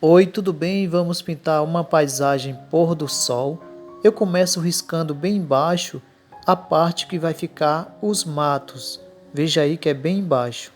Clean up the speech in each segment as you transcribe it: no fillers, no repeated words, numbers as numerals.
Oi, tudo bem? Vamos pintar uma paisagem pôr do sol. Eu começo riscando bem embaixo a parte que vai ficar os matos. Veja aí que é bem embaixo.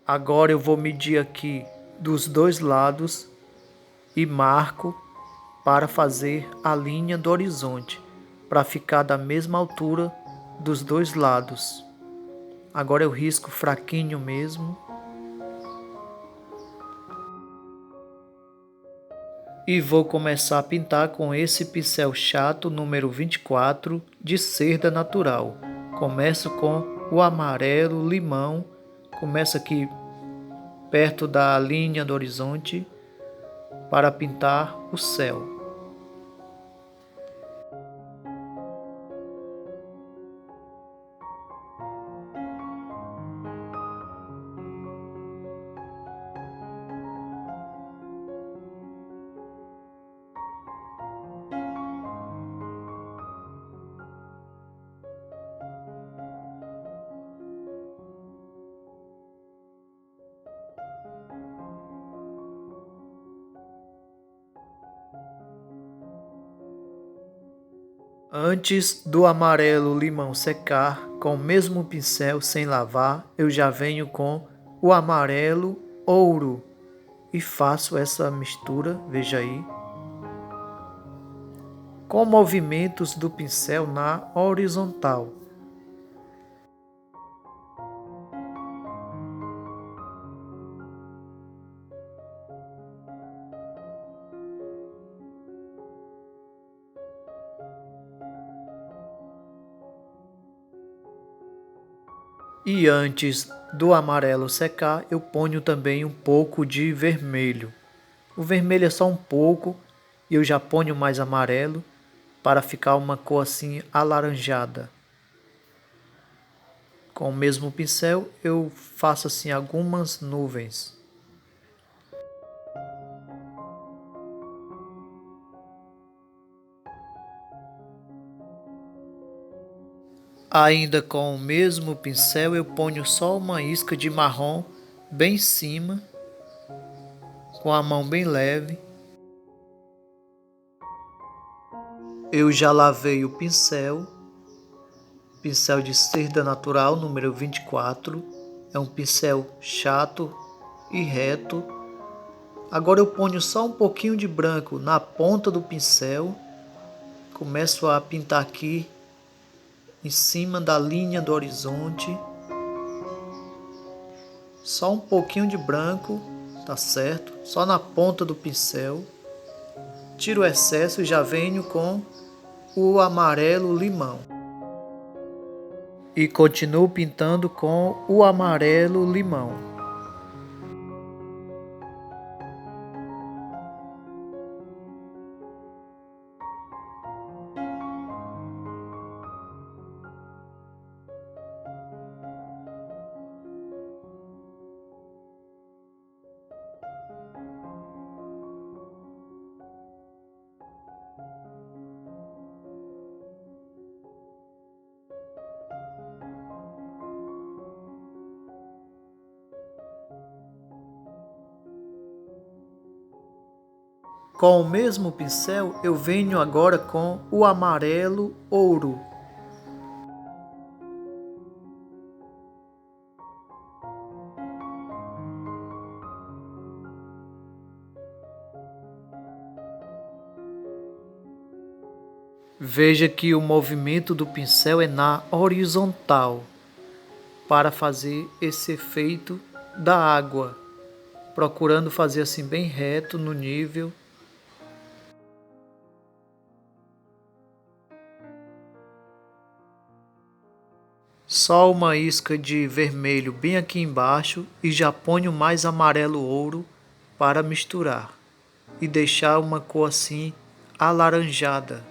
Agora eu vou medir aqui dos dois lados e marco para fazer a linha do horizonte, para ficar da mesma altura dos dois lados. Agora eu risco fraquinho mesmo. E vou começar a pintar com esse pincel chato número 24 de cerda natural. Começo com o amarelo limão, começo aqui perto da linha do horizonte para pintar o céu. Antes do amarelo limão secar, com o mesmo pincel sem lavar, eu já venho com o amarelo ouro e faço essa mistura, veja aí, com movimentos do pincel na horizontal. E antes do amarelo secar, eu ponho também um pouco de vermelho. O vermelho é só um pouco e eu já ponho mais amarelo para ficar uma cor assim alaranjada. Com o mesmo pincel eu faço assim algumas nuvens. Ainda com o mesmo pincel eu ponho só uma isca de marrom bem em cima, com a mão bem leve. Eu já lavei o pincel de cerda natural número 24. É um pincel chato e reto. Agora eu ponho só um pouquinho de branco na ponta do pincel. Começo a pintar aqui em cima da linha do horizonte. Só um pouquinho de branco, tá certo? Só na ponta do pincel. Tiro o excesso e já venho com o amarelo limão. E continuo pintando com o amarelo limão. Com o mesmo pincel, eu venho agora com o amarelo ouro. Veja que o movimento do pincel é na horizontal, para fazer esse efeito da água, procurando fazer assim bem reto no nível. Só uma isca de vermelho bem aqui embaixo e já ponho mais amarelo ouro para misturar e deixar uma cor assim alaranjada.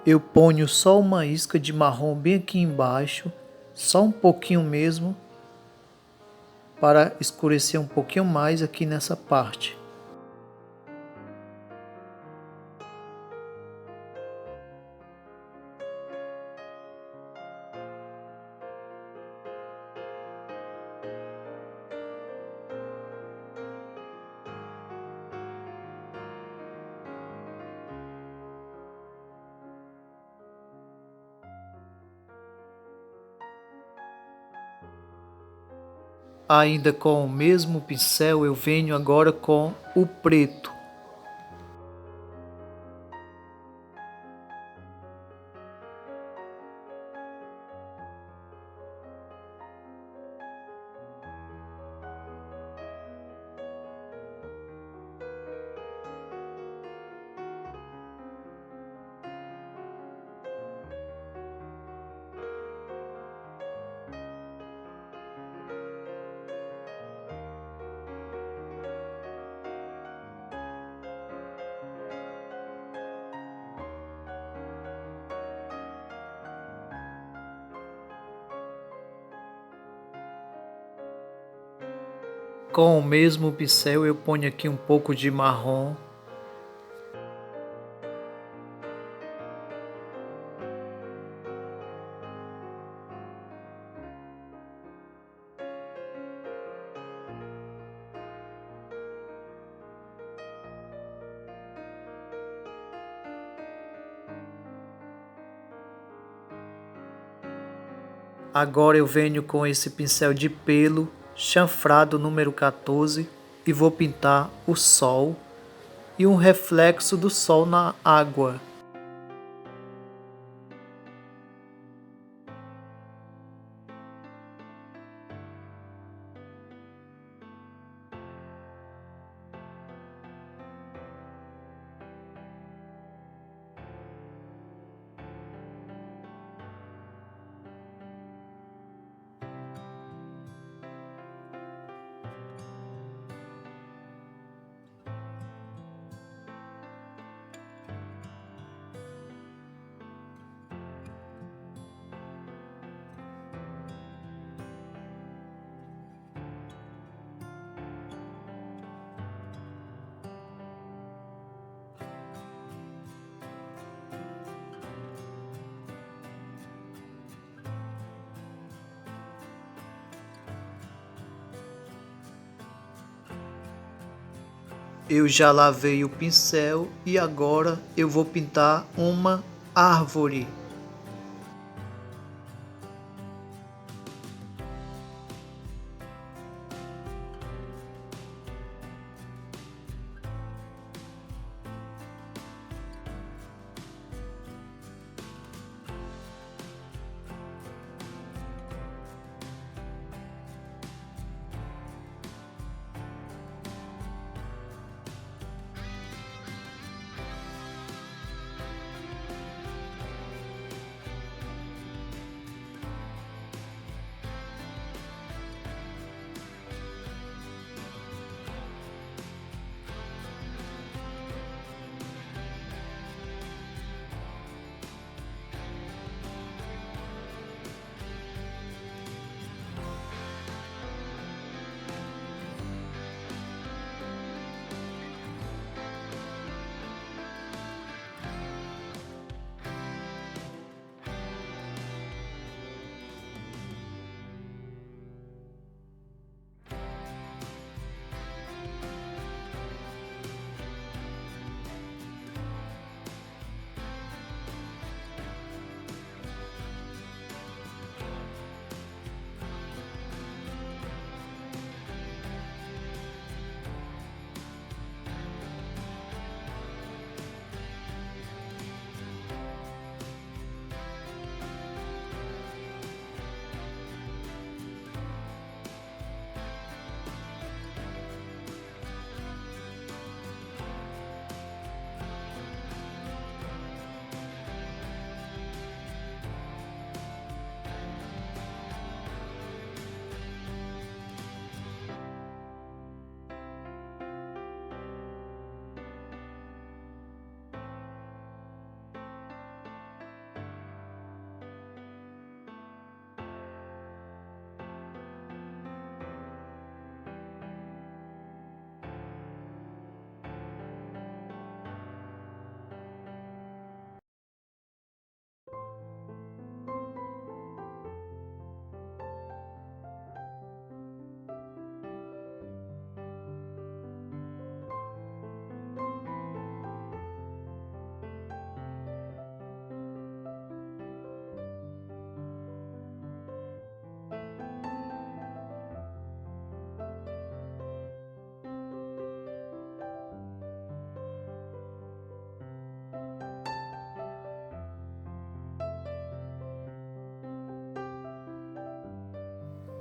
Eu ponho só uma isca de marrom bem aqui embaixo, só um pouquinho mesmo, para escurecer um pouquinho mais aqui nessa parte. Ainda com o mesmo pincel, eu venho agora com o preto. Com o mesmo pincel eu ponho aqui um pouco de marrom. Agora eu venho com esse pincel de pelo chanfrado número 14 e vou pintar o sol e um reflexo do sol na água. Eu já lavei o pincel e agora eu vou pintar uma árvore.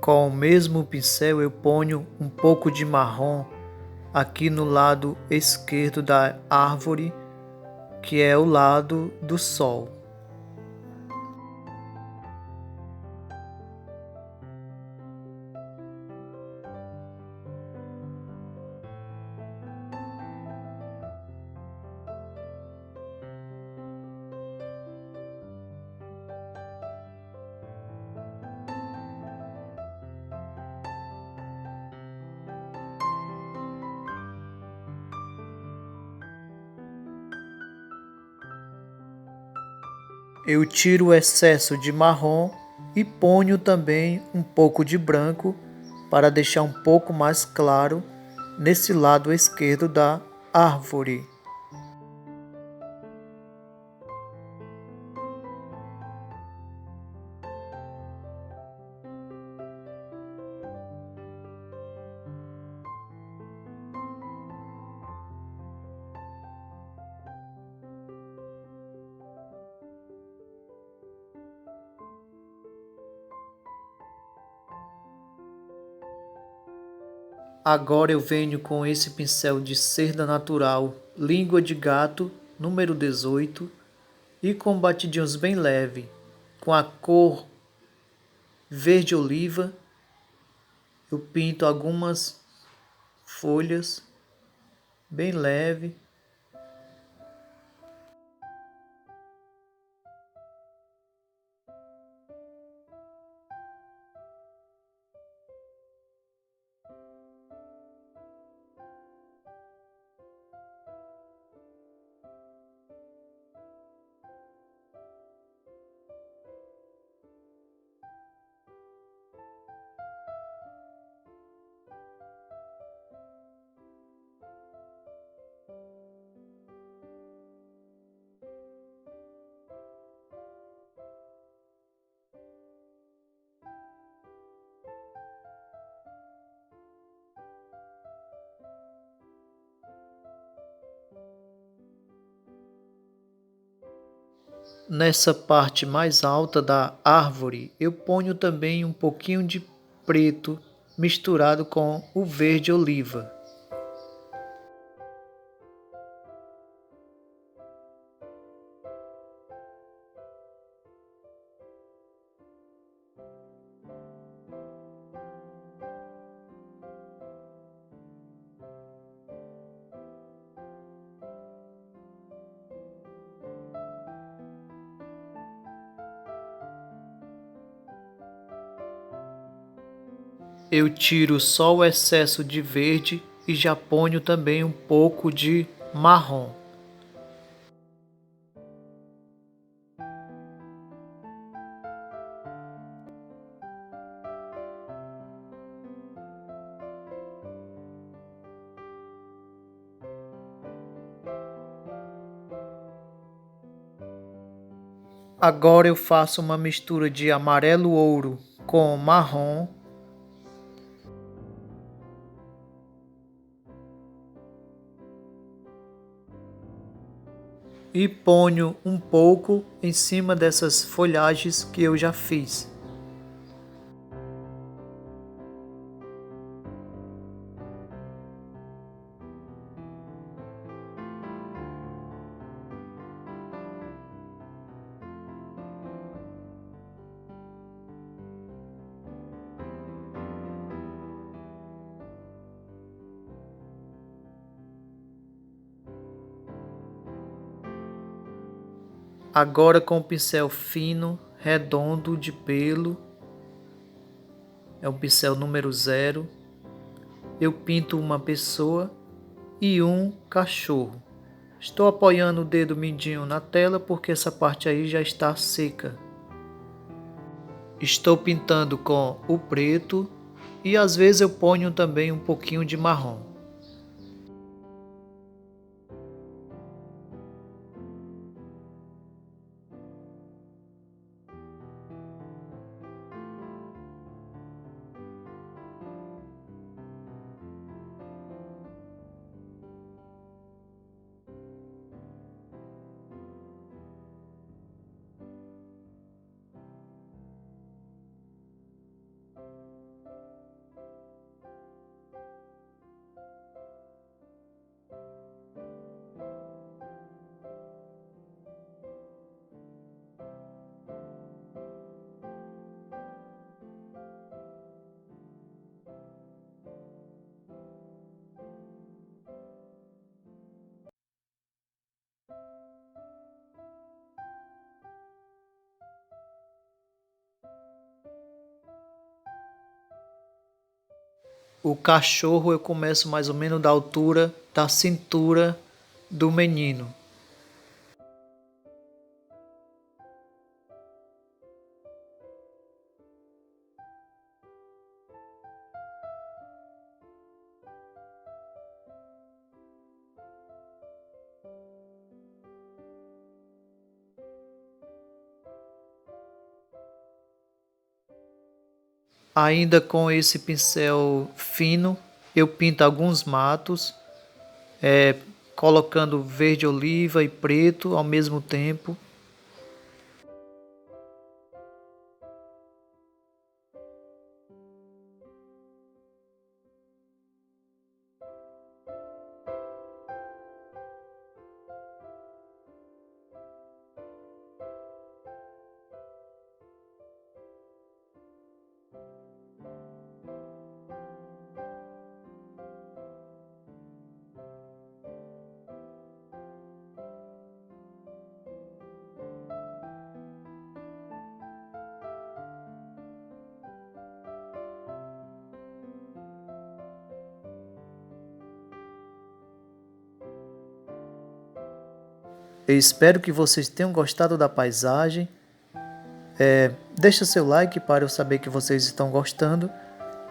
Com o mesmo pincel eu ponho um pouco de marrom aqui no lado esquerdo da árvore, que é o lado do sol. Eu tiro o excesso de marrom e ponho também um pouco de branco para deixar um pouco mais claro nesse lado esquerdo da árvore. Agora eu venho com esse pincel de cerda natural, língua de gato, número 18, e com batidinhos bem leve, com a cor verde oliva, eu pinto algumas folhas bem leve. Nessa parte mais alta da árvore, eu ponho também um pouquinho de preto misturado com o verde oliva. Eu tiro só o excesso de verde e já ponho também um pouco de marrom. Agora eu faço uma mistura de amarelo ouro com marrom e ponho um pouco em cima dessas folhagens que eu já fiz. Agora com o pincel fino, redondo de pelo, é o pincel número 0, eu pinto uma pessoa e um cachorro. Estou apoiando o dedo mindinho na tela porque essa parte aí já está seca. Estou pintando com o preto e às vezes eu ponho também um pouquinho de marrom. O cachorro eu começo mais ou menos da altura da cintura do menino. Ainda com esse pincel fino, eu pinto alguns matos, é, colocando verde oliva e preto ao mesmo tempo. Eu espero que vocês tenham gostado da paisagem. Deixa seu like para eu saber que vocês estão gostando.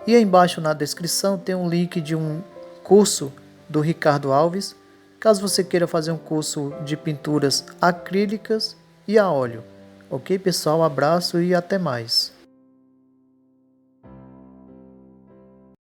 E aí embaixo na descrição tem um link de um curso do Ricardo Alves, caso você queira fazer um curso de pinturas acrílicas e a óleo. Ok, pessoal? Abraço e até mais.